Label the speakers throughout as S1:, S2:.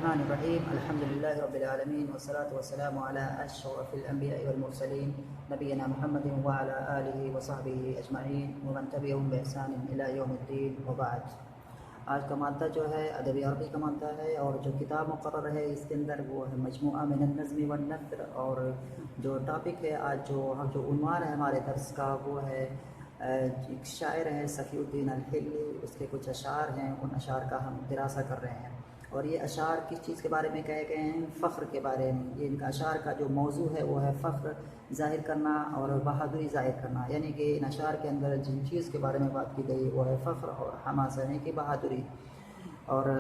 S1: الرحمن الرحیم الحمد للہ رب العالمین والصلاة والسلام علی اشرف الانبیاء والمرسلین نبینا محمد وعلی آلہ وصحبہ اجمعین ومن تبعهم بإحسان الی یوم الدین وبعد۔ آج کا مادہ جو ہے ادبی عربی کا مادہ ہے، اور جو کتاب مقرر ہے اس کے اندر وہ ہے مجموعہ من النظم والنثر، اور جو ٹاپک ہے آج جو عنوان ہے ہمارے درس کا وہ ہے ایک شاعر ہے صفی الدین الحلی، اس کے کچھ اشعار ہیں، ان اشعار کا ہم دراسہ کر رہے ہیں۔ اور یہ اشعار کس چیز کے بارے میں کہے گئے ہیں؟ فخر کے بارے میں۔ یہ ان کا اشعار کا جو موضوع ہے وہ ہے فخر ظاہر کرنا اور بہادری ظاہر کرنا، یعنی کہ ان اشعار کے اندر جن چیز کے بارے میں بات کی گئی وہ ہے فخر اور حماسہ، یعنی کہ بہادری۔ اور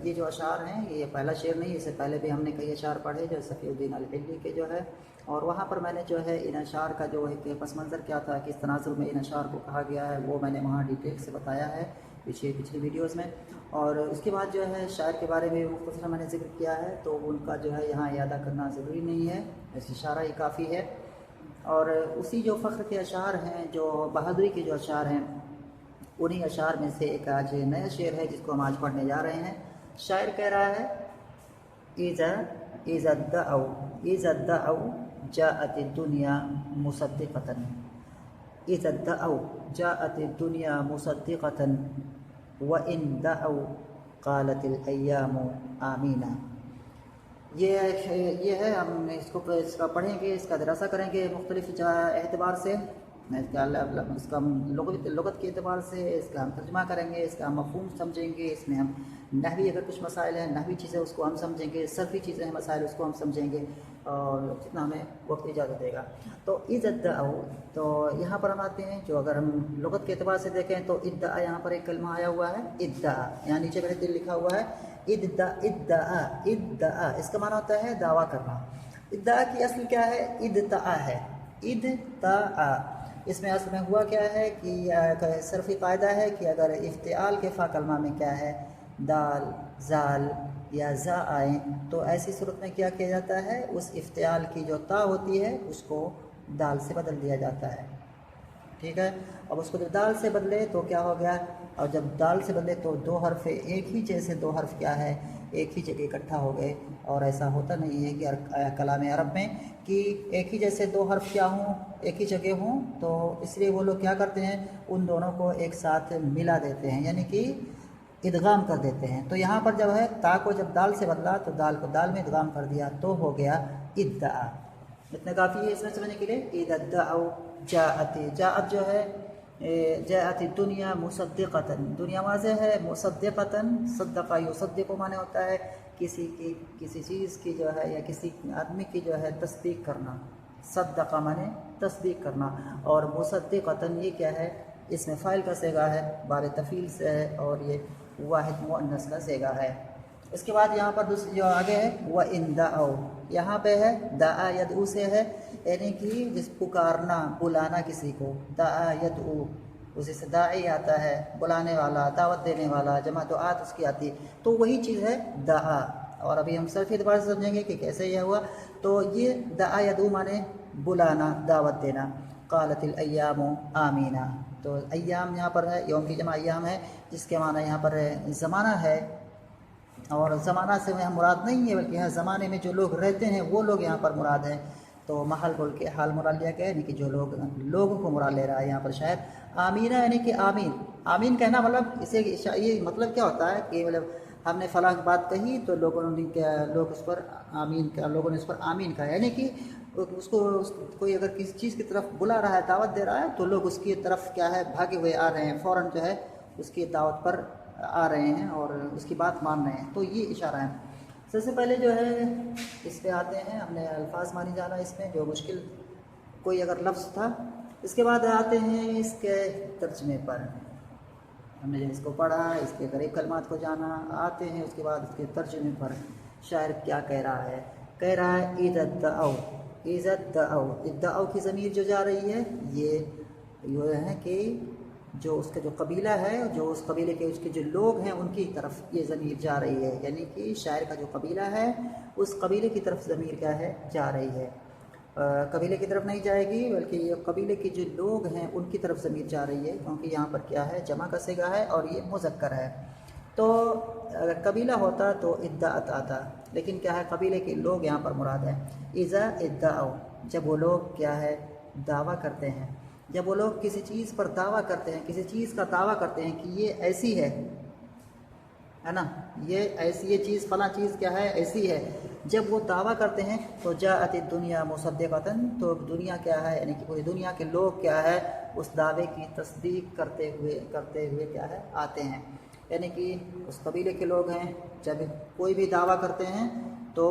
S1: یہ جو اشعار ہیں یہ پہلا شعر نہیں، اس سے پہلے بھی ہم نے کئی اشعار پڑھے جو صفی الدین الحلی کے جو ہے، اور وہاں پر میں نے جو ہے ان اشعار کا جو ایک پس منظر کیا تھا، کس تناظر میں ان اشعار کو کہا گیا ہے، وہ میں نے وہاں ڈیٹیل سے بتایا ہے پچھلی ویڈیوز میں۔ اور اس کے بعد جو ہے شاعر کے بارے میں مختصر میں نے ذکر کیا ہے، تو ان کا جو ہے یہاں اعادہ کرنا ضروری نہیں ہے، اس اشارہ ہی کافی ہے۔ اور اسی جو فخر کے اشعار ہیں، جو بہادری کے جو اشعار ہیں، انہی اشعار میں سے ایک آج نیا شعر ہے جس کو ہم آج پڑھنے جا رہے ہیں۔ شاعر کہہ رہا ہے اذا الدعوا جاءت الدنیا مصدقۃ، اذا الدعوا جاءت الدنیا مصدقۃ وَإِن دَعَوْا قَالَتِ الْأَيَّامُ آمِينًا۔ یہ ہے، ہم اس کا پڑھیں گے، اس کا دراسہ کریں گے مختلف اعتبار سے، اس کا لغت کے اعتبار سے اس کا ہم ترجمہ کریں گے، اس کا ہم مفہوم سمجھیں گے، اس میں ہم نحوی اگر کچھ مسائل ہیں، نحوی چیزیں اس کو ہم سمجھیں گے، صرفی چیزیں ہیں مسائل اس کو ہم سمجھیں گے، اور جتنا ہمیں وقت اجازت دے گا۔ تو اذا الدعوا، تو یہاں پر ہم آتے ہیں، جو اگر ہم لغت کے اعتبار سے دیکھیں تو ادعا، یہاں پر ایک کلمہ آیا ہوا ہے ادعا، یہاں نیچے میرے دل لکھا ہوا ہے ادعا، اس کا معنی ہوتا ہے دعویٰ کرنا۔ ادعا کی اصل کیا ہے؟ ادعا ہے، ادعا۔ اس میں اصل میں ہوا کیا ہے کہ صرفی قاعدہ ہے کہ اگر افتعال کے فا کلمہ میں کیا ہے، دال، زال یا زا آئیں، تو ایسی صورت میں کیا کیا جاتا ہے، اس افتعال کی جو تا ہوتی ہے اس کو دال سے بدل دیا جاتا ہے، ٹھیک ہے۔ اب اس کو جب دال سے بدلے تو کیا ہو گیا، اور جب دال سے بدلے تو دو حرف ایک ہی جیسے دو حرف کیا ہے، ایک ہی جگہ اکٹھا ہو گئے، اور ایسا ہوتا نہیں ہے کہ کلام عرب میں کہ ایک ہی جیسے دو حرف کیا ہوں، ایک ہی جگہ ہوں، تو اس لیے وہ لوگ کیا کرتے ہیں، ان دونوں کو ایک ساتھ ملا دیتے ہیں، یعنی کہ ادغام کر دیتے ہیں۔ تو یہاں پر جب ہے تا کو جب دال سے بدلا تو دال کو دال میں ادغام کر دیا تو ہو گیا ادعا۔ اتنا کافی ہے اس میں سمجھنے کے لیے۔ اذا الدعوا جاءت جو ہے جاءت الدنیا مصدقۃ، دنیا واضح ہے، مصدقۃ، صدق یصدق معنی ہوتا ہے کسی چیز کی جو ہے یا کسی آدمی کی جو ہے تصدیق کرنا، صدق معنی تصدیق کرنا، اور مصدقۃ یہ کیا ہے، اس میں فاعل کا صیغہ ہے، بار تفعیل سے ہے، اور یہ واحد مؤنث کا صیغہ ہے۔ اس کے بعد یہاں پر دوسری جو آگے ہے وَإِن دَعَوْا، یہاں پہ ہے دعا یدعو سے ہے، یعنی کہ جس پکارنا، بلانا کسی کو، دعا یدعو، اسی سے داعی آتا ہے، بلانے والا، دعوت دینے والا، جمع دعات اس کی آتی، تو وہی چیز ہے دعا۔ اور ابھی ہم صرفی اعتبار سے سمجھیں گے کہ کیسے یہ ہوا۔ تو یہ دعا یدعو مانے بلانا، دعوت دینا۔ قالت الایام آمینہ، تو ایام یہاں پر ہے، یوم کی جمع ایام ہے، جس کے معنی یہاں پر زمانہ ہے، اور زمانہ سے ہم مراد نہیں ہے، بلکہ یہاں زمانے میں جو لوگ رہتے ہیں وہ لوگ یہاں پر مراد ہیں۔ تو محل بول کے حال مراد لیا گیا ہے، یعنی کہ جو لوگوں کو مراد لے رہا ہے یہاں پر شاید۔ آمینہ یعنی کہ آمین، آمین کہنا مطلب اسے یہ مطلب کیا ہوتا ہے کہ مطلب ہم نے فلاں بات کہی تو لوگوں اس پر آمین کہا، لوگوں نے اس پر آمین کہا، یعنی کہ اس کو کوئی اگر کسی چیز کی طرف بلا رہا ہے، دعوت دے رہا ہے، تو لوگ اس کی طرف کیا ہے، بھاگے ہوئے آ رہے ہیں، فوراً جو ہے اس کی دعوت پر آ رہے ہیں اور اس کی بات مان رہے ہیں، تو یہ اشارہ ہے۔ سب سے پہلے جو ہے اس پہ آتے ہیں، ہم نے الفاظ مانی جانا اس میں جو مشکل کوئی اگر لفظ تھا، اس کے بعد آتے ہیں اس کے ترجمے پر۔ ہم نے جب اس کو پڑھا، اس کے قریب کلمات کو جانا، آتے ہیں اس کے بعد اس کے ترجمے پر۔ شاعر کیا کہہ رہا ہے؟ کہہ رہا ہے اذا الدعوا، ادعوا کی ضمیر جو جا رہی ہے یہ ہے کہ جو اس کا جو قبیلہ ہے، جو اس قبیلے کے اس کے جو لوگ ہیں ان کی طرف یہ ضمیر جا رہی ہے، یعنی کہ شاعر کا جو قبیلہ ہے اس قبیلے کی طرف ضمیر کیا ہے، جا رہی ہے۔ قبیلے کی طرف نہیں جائے گی، بلکہ یہ قبیلے کے جو لوگ ہیں ان کی طرف ضمیر جا رہی ہے، کیونکہ یہاں پر کیا ہے، جمع کا صیغہ ہے اور یہ مذکر ہے۔ تو اگر قبیلہ ہوتا تو ادعت آتا، لیکن کیا ہے قبیلے کے لوگ یہاں پر مراد ہے۔ اذا ادعوا، جب وہ لوگ کیا ہے دعویٰ کرتے ہیں، جب وہ لوگ کسی چیز پر دعویٰ کرتے ہیں، کسی چیز کا دعویٰ کرتے ہیں کہ یہ ایسی ہے نا، یہ ایسی، یہ چیز فلاں چیز کیا ہے ایسی ہے، جب وہ دعویٰ کرتے ہیں تو جاءت الدنیا مصدقۃ، تو دنیا کیا ہے یعنی کہ پوری دنیا کے لوگ کیا ہے اس دعوے کی تصدیق کرتے ہوئے کیا ہے آتے ہیں۔ یعنی کہ اس قبیلے کے لوگ ہیں، جب کوئی بھی دعویٰ کرتے ہیں تو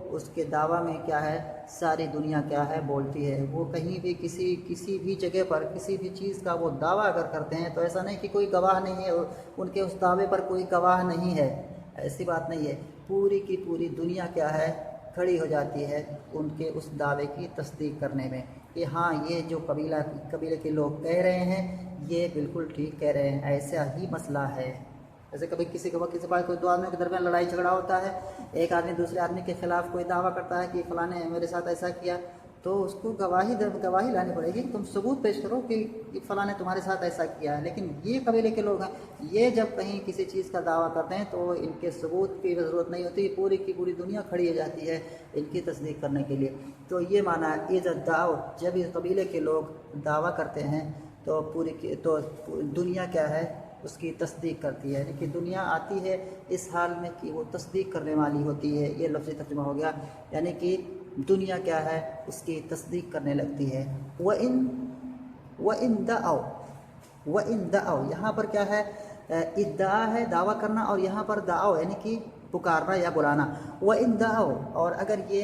S1: اس کے دعویٰ میں کیا ہے ساری دنیا کیا ہے بولتی ہے۔ وہ کہیں بھی کسی بھی جگہ پر کسی بھی چیز کا وہ دعویٰ اگر کرتے ہیں تو ایسا نہیں کہ کوئی گواہ نہیں ہے، ان کے اس دعوے پر کوئی گواہ نہیں ہے، ایسی بات نہیں ہے، پوری کی پوری دنیا کیا ہے کھڑی ہو جاتی ہے ان کے اس دعوے کی تصدیق کرنے میں کہ ہاں یہ جو قبیلے کے لوگ کہہ رہے ہیں یہ بالکل ٹھیک کہہ رہے ہیں، ایسا ہی مسئلہ ہے۔ جیسے کبھی کسی پاس کوئی دو آدمیوں کے درمیان لڑائی جھگڑا ہوتا ہے، ایک آدمی دوسرے آدمی کے خلاف کوئی دعویٰ کرتا ہے کہ فلاں نے میرے ساتھ ایسا کیا، تو اس کو گواہی لانی پڑے گی، تم ثبوت پیش کرو کہ فلاں نے تمہارے ساتھ ایسا کیا ہے۔ لیکن یہ قبیلے کے لوگ ہیں، یہ جب کہیں کسی چیز کا دعویٰ کرتے ہیں تو ان کے ثبوت کی ضرورت نہیں ہوتی، پوری کی پوری دنیا کھڑی ہو جاتی ہے ان کی تصدیق کرنے کے لیے۔ تو یہ معنی ہے اذا ادعوا، جب اس قبیلے کے لوگ دعویٰ کرتے ہیں تو دنیا کیا ہے اس کی تصدیق کرتی ہے، لیکن دنیا آتی ہے اس حال میں کہ وہ تصدیق کرنے والی ہوتی ہے۔ یہ لفظی ترجمہ ہو گیا، یعنی کہ دنیا کیا ہے اس کی تصدیق کرنے لگتی ہے۔ وَإِن دعوا، یہاں پر کیا ہے ادعا ہے دعویٰ کرنا، اور یہاں پر دعوا یعنی کہ پکارنا یا بلانا۔ وَإِن دعوا، اور اگر یہ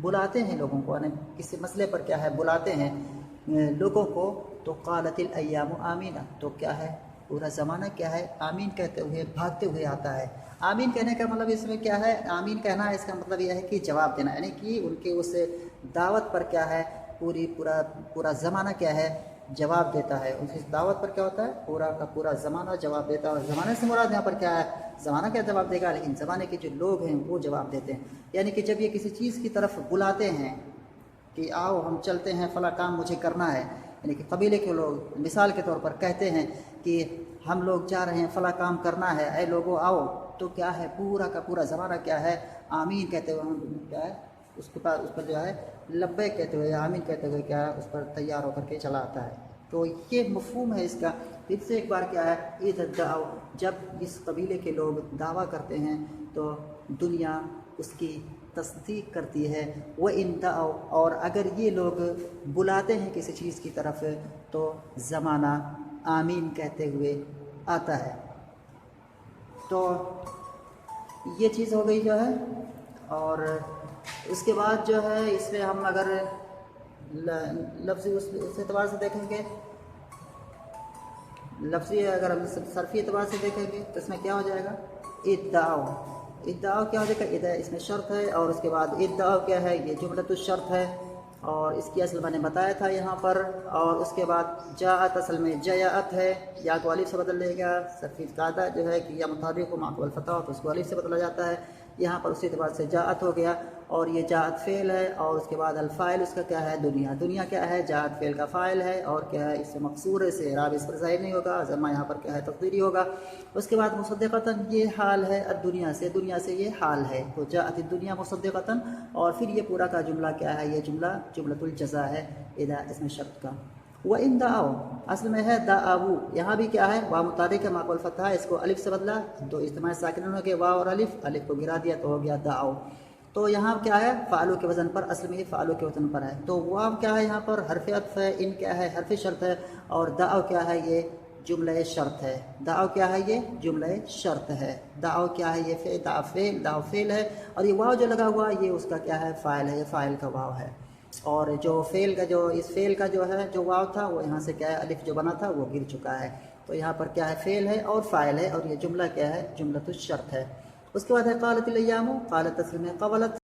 S1: بلاتے ہیں لوگوں کو، یعنی کسی مسئلے پر کیا ہے بلاتے ہیں لوگوں کو، تو قالت الایام آمینہ، تو کیا ہے پورا زمانہ کیا ہے آمین کہتے ہوئے بھاگتے ہوئے آتا ہے۔ آمین کہنے کا مطلب اس میں کیا ہے، آمین کہنا ہے اس کا مطلب یہ ہے کہ جواب دینا، یعنی کہ ان کے اس دعوت پر کیا ہے پورا زمانہ کیا ہے جواب دیتا ہے۔ اس دعوت پر کیا ہوتا ہے پورا کا پورا زمانہ جواب دیتا ہے، اور زمانے سے مراد یہاں پر کیا ہے زمانہ کیا جواب دے گا، لیکن زمانے کے جو لوگ ہیں وہ جواب دیتے ہیں۔ یعنی کہ جب یہ کسی چیز کی طرف بلاتے ہیں کہ آؤ ہم چلتے ہیں فلاں کام مجھے کرنا ہے، یعنی کہ قبیلے کے لوگ مثال کے طور پر کہتے ہیں کہ ہم لوگ جا رہے ہیں فلاں کام کرنا ہے، اے لوگوں آؤ، تو کیا ہے پورا کا پورا زمانہ کیا ہے آمین کہتے ہوئے ہم کیا ہے اس کے بعد اس پر جو ہے لبیک کہتے ہوئے آمین کہتے ہوئے کیا ہے اس پر تیار ہو کر کے چلا آتا ہے۔ تو یہ مفہوم ہے اس کا۔ پھر سے ایک بار کیا ہے اذا ادعوا، جب اس قبیلے کے لوگ دعویٰ کرتے ہیں تو دنیا اس کی تصدیق کرتی ہے۔ وَإِن دعوا، اور اگر یہ لوگ بلاتے ہیں کسی چیز کی طرف تو زمانہ آمین کہتے ہوئے آتا ہے۔ تو یہ چیز ہو گئی جو ہے، اور اس کے بعد جو ہے اس میں ہم اگر لفظی اس اعتبار سے دیکھیں گے، لفظی اگر ہم صرفی اعتبار سے دیکھیں گے تو اس میں کیا ہو جائے گا ادعا کیا ہو جائے گا، ادعا اس میں شرط ہے، اور اس کے بعد ادعا کیا ہے یہ جملۃ الشرط ہے، اور اس کی اصل میں نے بتایا تھا یہاں پر۔ اور اس کے بعد جاءت اصل میں جیاءت ہے، یا کو الف سے بدل لے گا، صرفی قاعدہ جو ہے کہ یا مطابق و معقول الفتح تو اس کو الف سے بدلا جاتا ہے، یہاں پر اسی اعتبار سے جاءت ہو گیا۔ اور یہ جاءت فعل ہے، اور اس کے بعد الفاعل اس کا کیا ہے دنیا کیا ہے جاءت فعل کا فاعل ہے، اور کیا ہے اس سے مقصور ہے، سے اعراب اس پر ظاہر نہیں ہوگا، ضمہ یہاں پر کیا ہے تقدیری ہوگا۔ اس کے بعد مصدقتاً یہ حال ہے دنیا سے یہ حال ہے، تو جاءت الدنیا مصدقتاً، اور پھر یہ پورا کا جملہ کیا ہے یہ جملۃ الجزاء ہے اذا اس میں شرط کا۔ وَإِن دعوا، اصل میں ہے دعوا، یہاں بھی کیا ہے واو متحرک ہے معقول فتح ہے، اس کو الف سے بدلا، تو اجتماع ساکنوں کے واو اور الف کو گرا دیا تو ہو گیا دعوا۔ تو یہاں کیا ہے فعلو کے وزن پر، اصل میں یہ فعلو کے وزن پر ہے، تو واو کیا ہے یہاں پر حرف عطف ہے، ان کیا ہے حرف شرط ہے، اور دعوا کیا ہے یہ جملہ شرط ہے۔ دعوا کیا ہے یہ جملہ شرط ہے، دعوا کیا ہے یہ دعوا فعل ہے، اور یہ واو جو لگا ہوا یہ اس کا کیا ہے فاعل ہے، یہ فاعل کا واو ہے، اور جو فعل کا اس فعل کا جو ہے جو واو تھا وہ یہاں سے کیا ہے الف جو بنا تھا وہ گر چکا ہے، تو یہاں پر کیا ہے فعل ہے اور فاعل ہے، اور یہ جملہ کیا ہے جملۃ الشرط ہے۔ اس کے بعد ہے قالت الایام، قالت اصل میں قبلت